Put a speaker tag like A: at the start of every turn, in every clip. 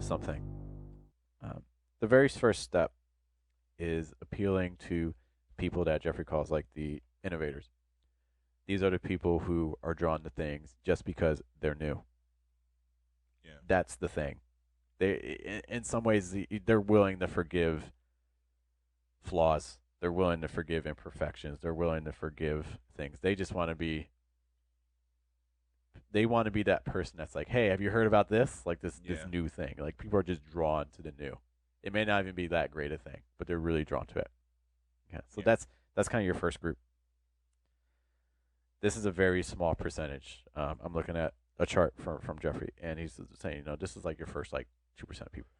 A: something. Um, the very first step is appealing to people that Jeffrey calls like the innovators. These are the people who are drawn to things just because they're new.
B: Yeah.
A: That's the thing. In some ways, they're willing to forgive flaws. They're willing to forgive imperfections. They're willing to forgive things. They just want to be. They want to be that person that's like, hey, have you heard about this? Like this
B: Yeah.
A: new thing. Like people are just drawn to the new. It may not even be that great a thing, but they're really drawn to it. Okay, so
B: Yeah.
A: that's kind of your first group. This is a very small percentage. I'm looking at a chart from Jeffrey, and he's saying, this is like your first like 2% of people,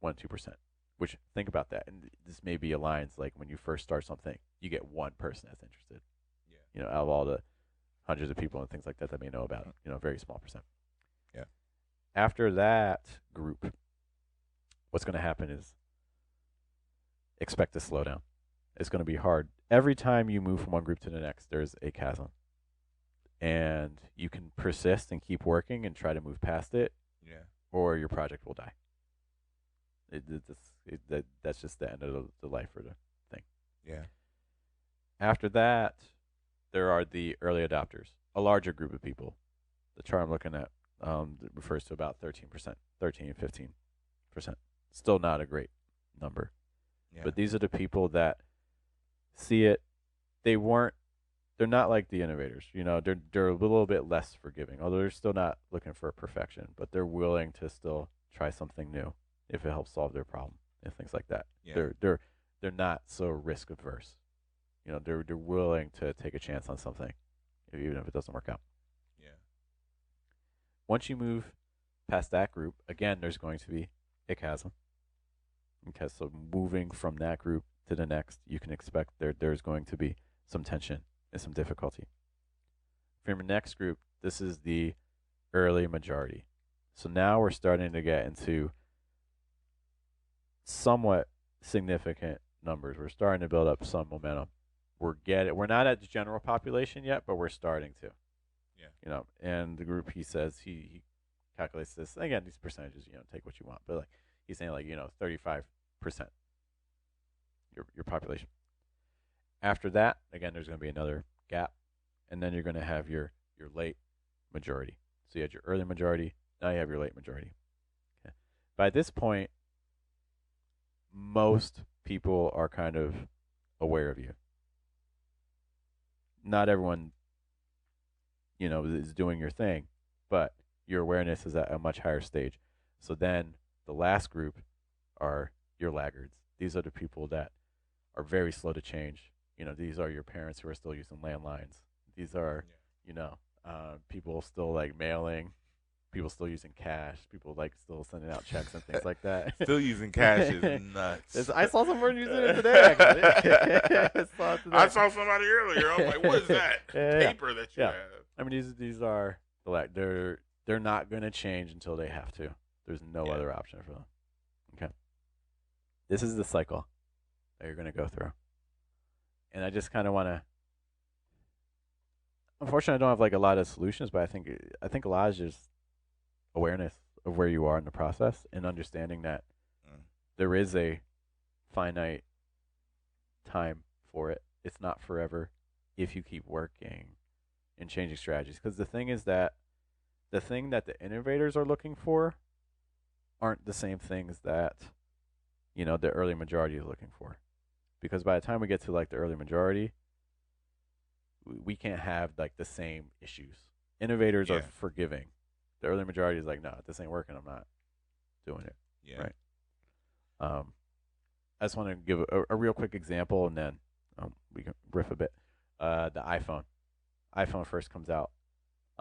A: 1-2%. Which think about that, and this maybe aligns like when you first start something, you get one person that's interested.
B: Yeah.
A: Out of all the hundreds of people and things like that that may know about it, a very small percent.
B: Yeah.
A: After that group, what's going to happen is expect to slow down. It's going to be hard. Every time you move from one group to the next, there's a chasm. And you can persist and keep working and try to move past it,
B: Yeah.
A: or your project will die. That's just the end of the life for the thing.
B: Yeah.
A: After that, there are the early adopters, a larger group of people. The chart I'm looking at refers to about 13%, 13, 15%. Still not a great number.
B: Yeah.
A: But these are the people that see it. They're not like the innovators. They're a little bit less forgiving, although they're still not looking for perfection, but they're willing to still try something new if it helps solve their problem and things like that.
B: Yeah.
A: They're not so risk averse. They're willing to take a chance on something, even if it doesn't work out.
B: Yeah.
A: Once you move past that group, again, there's going to be a chasm. Okay, so moving from that group to the next, you can expect there's going to be some tension and some difficulty. From the next group, this is the early majority. So now we're starting to get into somewhat significant numbers. We're starting to build up some momentum. We're not at the general population yet, but we're starting to.
B: Yeah.
A: And the group, he says he calculates this again. These percentages, take what you want, but like he's saying, like 35% your population. After that, again, there's going to be another gap, and then you're going to have your late majority. So you had your early majority. Now you have your late majority. Okay. By this point, most people are kind of aware of you. Not everyone, is doing your thing, but your awareness is at a much higher stage. So then the last group are your laggards. These are the people that are very slow to change. These are your parents who are still using landlines. These are, people still like mailing, people still using cash, people like still sending out checks and things like that.
B: Still using cash is nuts.
A: I saw someone using it today, actually.
B: I saw somebody earlier. I was like, "What is that paper that you have?"
A: I mean, these are they're not going to change until they have to. There's no other option for them. Okay, this is the cycle that you're going to go through, and I just kind of want to. Unfortunately, I don't have like a lot of solutions, but I think a lot is just awareness of where you are in the process and understanding that there is a finite time for it. It's not forever if you keep working and changing strategies. Because the thing is that the thing that the innovators are looking for aren't the same things that the early majority is looking for. Because by the time we get to like the early majority, we can't have like the same issues. Innovators are forgiving. The early majority is like, no, this ain't working. I'm not doing it.
B: Yeah.
A: Right. I just want to give a real quick example, and then we can riff a bit. The iPhone. iPhone first comes out.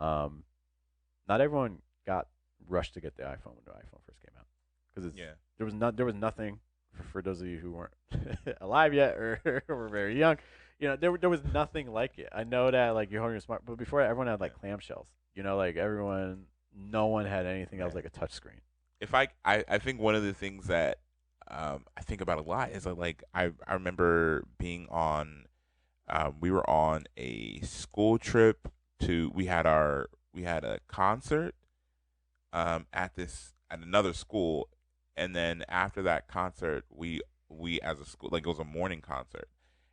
A: Not everyone got rushed to get the iPhone when the iPhone first came out, because there was nothing for those of you who weren't alive yet or were very young. There was nothing like it. I know that like you're holding your smart, but before that, everyone had like clamshells. Like no one had anything else like a touch screen.
B: If I think one of the things that I think about a lot is like I remember being on we were on a school trip we had a concert at another school, and then after that concert, we as a school, like, it was a morning concert,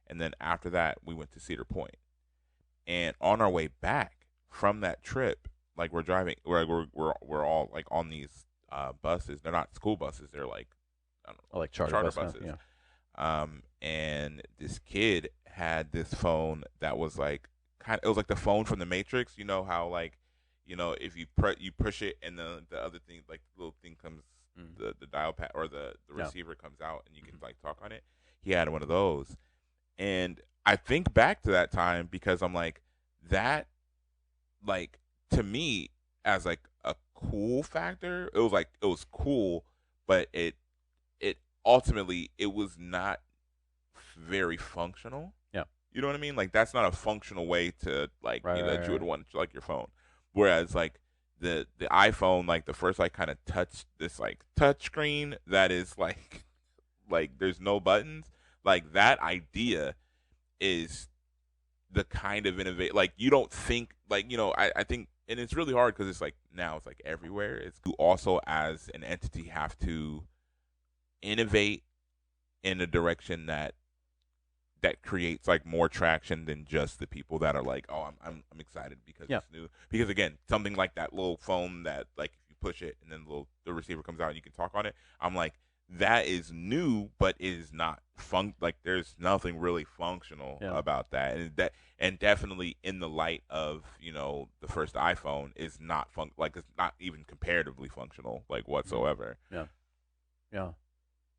B: and then after that we went to Cedar Point. And on our way back from that trip, like, we're driving, we're all like on these buses. They're not school buses. They're like, I don't
A: Or
B: know,
A: like charter
B: charter
A: bus now.
B: buses.
A: Yeah.
B: And this kid had this phone that was like it was like the phone from the Matrix. You know how, like, if you push it, and the other thing, like, the little thing comes,
A: Mm.
B: the dial pad, or the
A: Yeah.
B: receiver comes out, and you can
A: Mhm.
B: like talk on it. He had one of those, and I think back to that time because I'm like, that, like, to me, as like a cool factor, it was cool, but it ultimately, it was not very functional.
A: Yeah.
B: You know what I mean? Like, that's not a functional way to, like,
A: Right.
B: that you would
A: Right.
B: want, like, your phone. Whereas, like, the iPhone, like, the first, like, kind of touch this, like, touch screen that is like like, there's no buttons. Like, that idea is the kind of innovate, like, you don't think, like, I think, and it's really hard because it's like, now it's like everywhere. It's, you also as an entity have to innovate in a direction that creates, like, more traction than just the people that are like, oh, I'm excited because
A: Yeah.
B: it's new. Because, again, something like that little phone that, like, if you push it and then the receiver comes out and you can talk on it, I'm like, that is new, but it is not like, there's nothing really functional
A: Yeah.
B: about that. And definitely in the light of, the first iPhone is not like, it's not even comparatively functional, like, whatsoever.
A: Yeah. Yeah.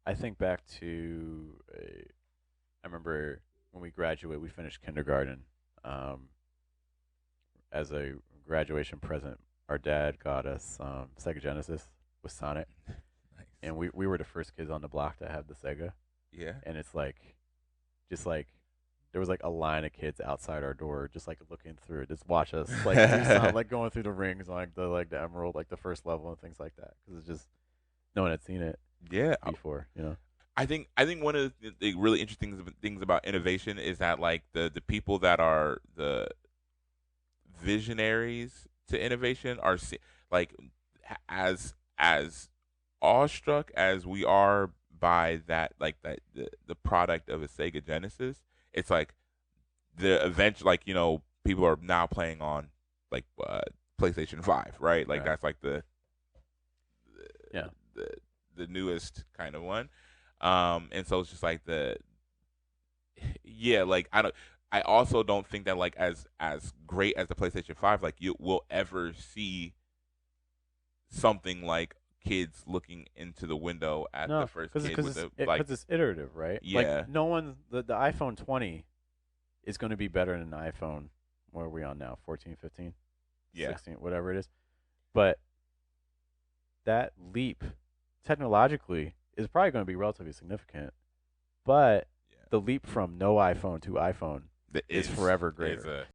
A: I think back to I remember when we graduated, we finished kindergarten. As a graduation present, our dad got us Sega Genesis with Sonic,
B: Nice.
A: and we were the first kids on the block to have the Sega.
B: Yeah.
A: And it's like, just like, there was like a line of kids outside our door, just like looking through, just watch us like do Sonic, like going through the rings, like the Emerald, like the first level and things like that, because it's just no one had seen it
B: Yeah.
A: before, you know.
B: I think one of the really interesting things about innovation is that, like, the people that are the visionaries to innovation are like, as awestruck as we are by that, like, that the product of a Sega Genesis. It's like the event, like, people are now playing on, like, PlayStation 5, right? Like,
A: Right.
B: that's like
A: Yeah.
B: the the newest kind of one. And so it's just like yeah, like, I also don't think that, like, as great as the PlayStation 5, like, you will ever see something like kids looking into the window at the
A: No,
B: first
A: because
B: kid with the, like,
A: it's iterative, right? Like
B: yeah,
A: no one, the iPhone 20 is going to be better than the iPhone. What are we on now? 14, 15,
B: yeah,
A: 16, whatever it is. But that leap technologically is probably going to be relatively significant. But
B: yeah.
A: the leap from no iPhone to iPhone
B: That
A: is forever greater.
B: is a